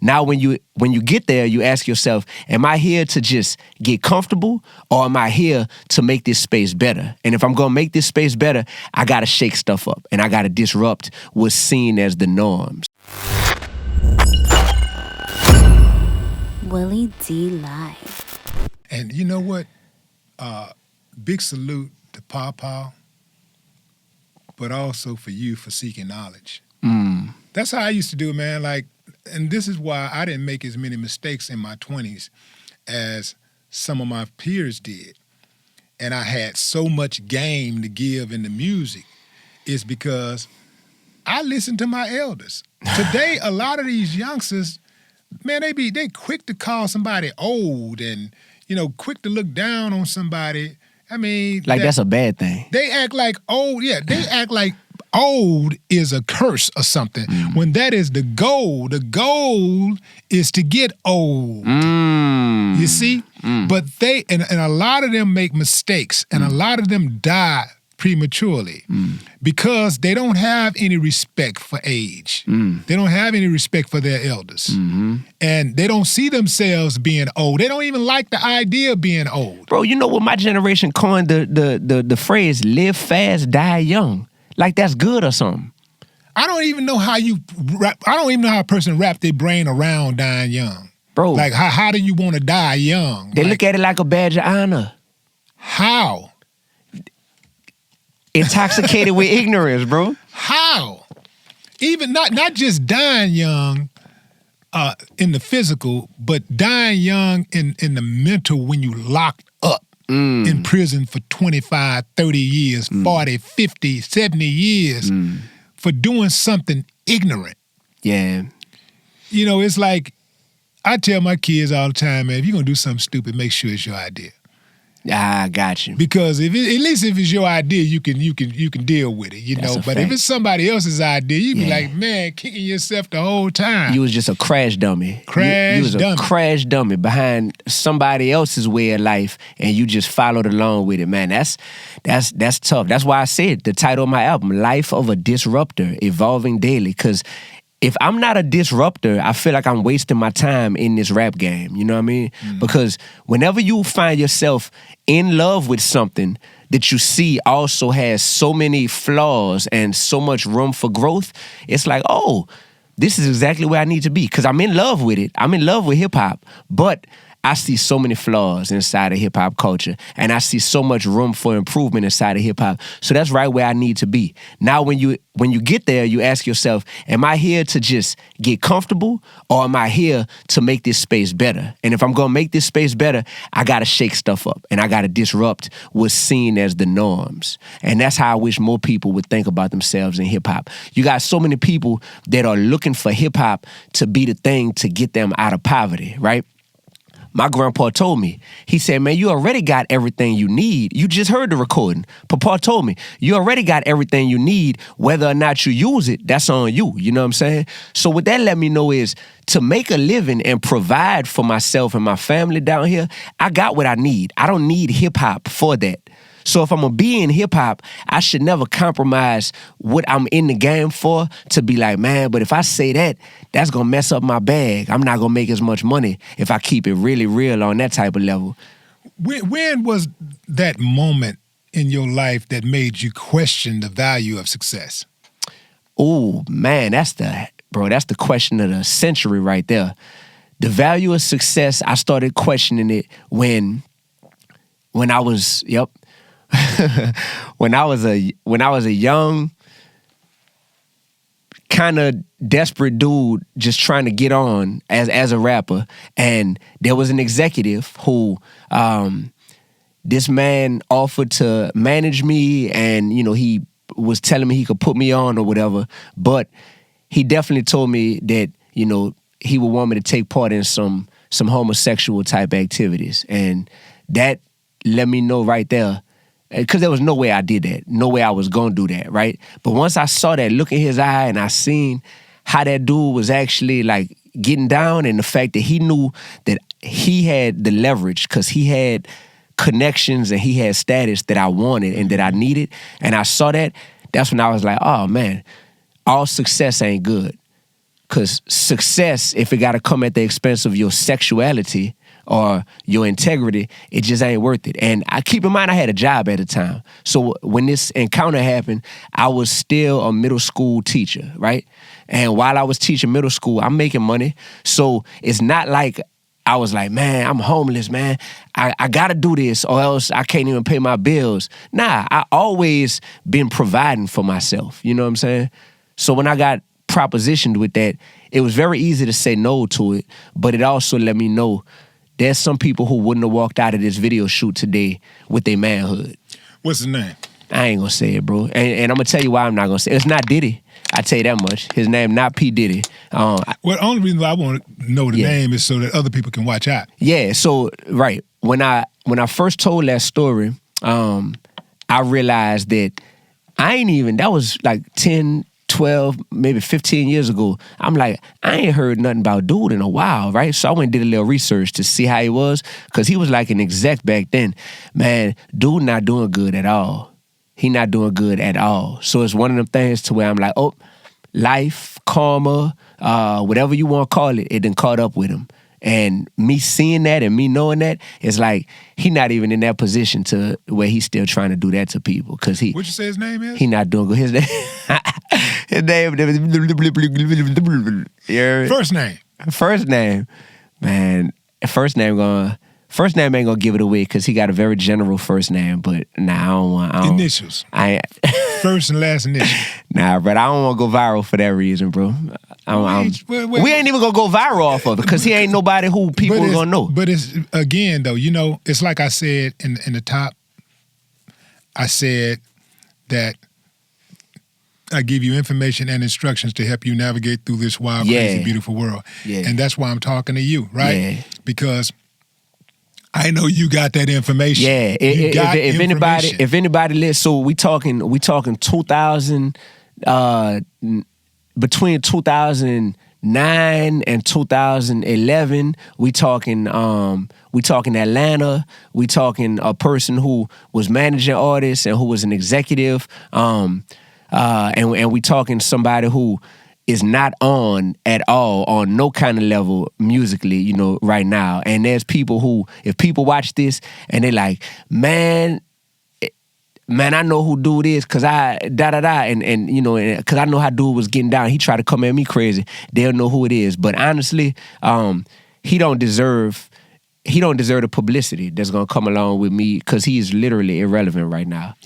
Now, when you get there, you ask yourself, am I here to just get comfortable, or am I here to make this space better? And if I'm going to make this space better, I got to shake stuff up, and I got to disrupt what's seen as the norms. Willie D Live. And you know what? Big salute to Pawpaw, but also for you for seeking knowledge. That's how I used to do it, man. Like, and this is why I didn't make as many mistakes in my 20s as some of my peers did. And I had so much game to give in the music, is because I listened to my elders. Today, a lot of these youngsters, man, they quick to call somebody old and, quick to look down on somebody. I mean, that's a bad thing. They act like old. Yeah, they act like old is a curse or something, when that is the goal. The goal is to get old. You see? But and a lot of them make mistakes, and a lot of them die prematurely because they don't have any respect for age. They don't have any respect for their elders. And they don't see themselves being old. They don't even like the idea of being old. Bro, you know what, my generation coined the phrase, live fast, die young. Like that's good or something. I don't even know how a person wrap their brain around dying young. Bro. Like, how do you want to die young? They look at it like a badge of honor. How? Intoxicated with ignorance, bro. How? Even not just dying young in the physical, but dying young in the mental when you locked up in prison for 25, 30 years, 40, 50, 70 years for doing something ignorant. Yeah. It's like, I tell my kids all the time, man, if you're going to do something stupid, make sure it's your idea. I got you. Because at least if it's your idea, you can deal with it, That's a But fact. if it's somebody else's idea, you be like, man, kicking yourself the whole time. You was just a crash dummy. You was dummy. a crash dummy behind somebody else's way of life, and you just followed along with it, man. That's tough. That's why I said the title of my album, Life of a Disruptor, Evolving Daily, because if I'm not a disruptor, I feel like I'm wasting my time in this rap game. You know what I mean? Because whenever you find yourself in love with something that you see also has so many flaws and so much room for growth, it's like, oh, this is exactly where I need to be. Because I'm in love with it. I'm in love with hip-hop. But I see so many flaws inside of hip-hop culture, and I see so much room for improvement inside of hip-hop. So that's right where I need to be. Now, when you get there, you ask yourself, am I here to just get comfortable, or am I here to make this space better? And if I'm going to make this space better, I got to shake stuff up, and I got to disrupt what's seen as the norms. And that's how I wish more people would think about themselves in hip-hop. You got so many people that are looking for hip-hop to be the thing to get them out of poverty, right? My grandpa told me, he said, man, you already got everything you need. You just heard the recording. Papa told me, you already got everything you need. Whether or not you use it, that's on you. You know what I'm saying? So what that let me know is to make a living and provide for myself and my family down here, I got what I need. I don't need hip hop for that. So if I'm going to be in hip-hop, I should never compromise what I'm in the game for to be like, man, but if I say that, that's going to mess up my bag. I'm not going to make as much money if I keep it really real on that type of level. When was that moment in your life that made you question the value of success? Oh, man, that's the question of the century right there. The value of success, I started questioning it when I was, when I was a young, kind of desperate dude just trying to get on as a rapper, and there was an executive who this man offered to manage me, and he was telling me he could put me on or whatever, but he definitely told me that he would want me to take part in some homosexual type activities, and that let me know right there. Because there was no way I did that. No way I was going to do that, right? But once I saw that look in his eye and I seen how that dude was actually like getting down, and the fact that he knew that he had the leverage because he had connections and he had status that I wanted and that I needed, and I saw that, that's when I was like, oh man, all success ain't good. Because success, if it got to come at the expense of your sexuality or your integrity, it just ain't worth it. And I keep in mind I had a job at the time. So when this encounter happened, I was still a middle school teacher, right? And while I was teaching middle school, I'm making money. So it's not like I was like, man, I'm homeless, man. I got to do this or else I can't even pay my bills. Nah, I always been providing for myself. You know what I'm saying? So when I got propositioned with that, it was very easy to say no to it, but it also let me know there's some people who wouldn't have walked out of this video shoot today with their manhood. What's his name? I ain't gonna say it, bro. And I'm gonna tell you why I'm not gonna say it. It's not Diddy. I tell you that much. His name not P. Diddy. Well, the only reason why I want to know the name is so that other people can watch out. Yeah, so right. When I first told that story, I realized that that was like 10, 12, maybe 15 years ago. I'm like, I ain't heard nothing about Dude in a while, right? So I went and did a little research to see how he was, because he was like an exec back then. Man, Dude not doing good at all. He not doing good at all. So it's one of them things to where I'm like, oh, life, karma, whatever you want to call it, it done caught up with him. And me seeing that and me knowing that, it's like he not even in that position to where he's still trying to do that to people. Cause What'd you say his name is? He not doing good. His name, First name. First name, man. First name ain't gonna give it away because he got a very general first name. But nah, I don't. Initials. First and last initial. Nah, but I don't want to go viral for that reason, bro. We ain't even gonna go viral off of it because he ain't nobody who people are gonna know. But it's, again, though, it's like I said in the top. I said that I give you information and instructions to help you navigate through this wild, crazy, beautiful world. Yeah. And that's why I'm talking to you, right? Yeah. Because I know you got that information. Yeah. If anybody listens, so we talking 2000, between 2009 and 2011, we talking Atlanta. We talking a person who was managing artists and who was an executive. And we talking somebody who is not on at all on no kind of level musically, right now. And there's people who, if people watch this and they like, man, I know who Dude is because and because I know how Dude was getting down. He tried to come at me crazy. They'll know who it is. But honestly, he don't deserve the publicity that's gonna come along with me because he is literally irrelevant right now.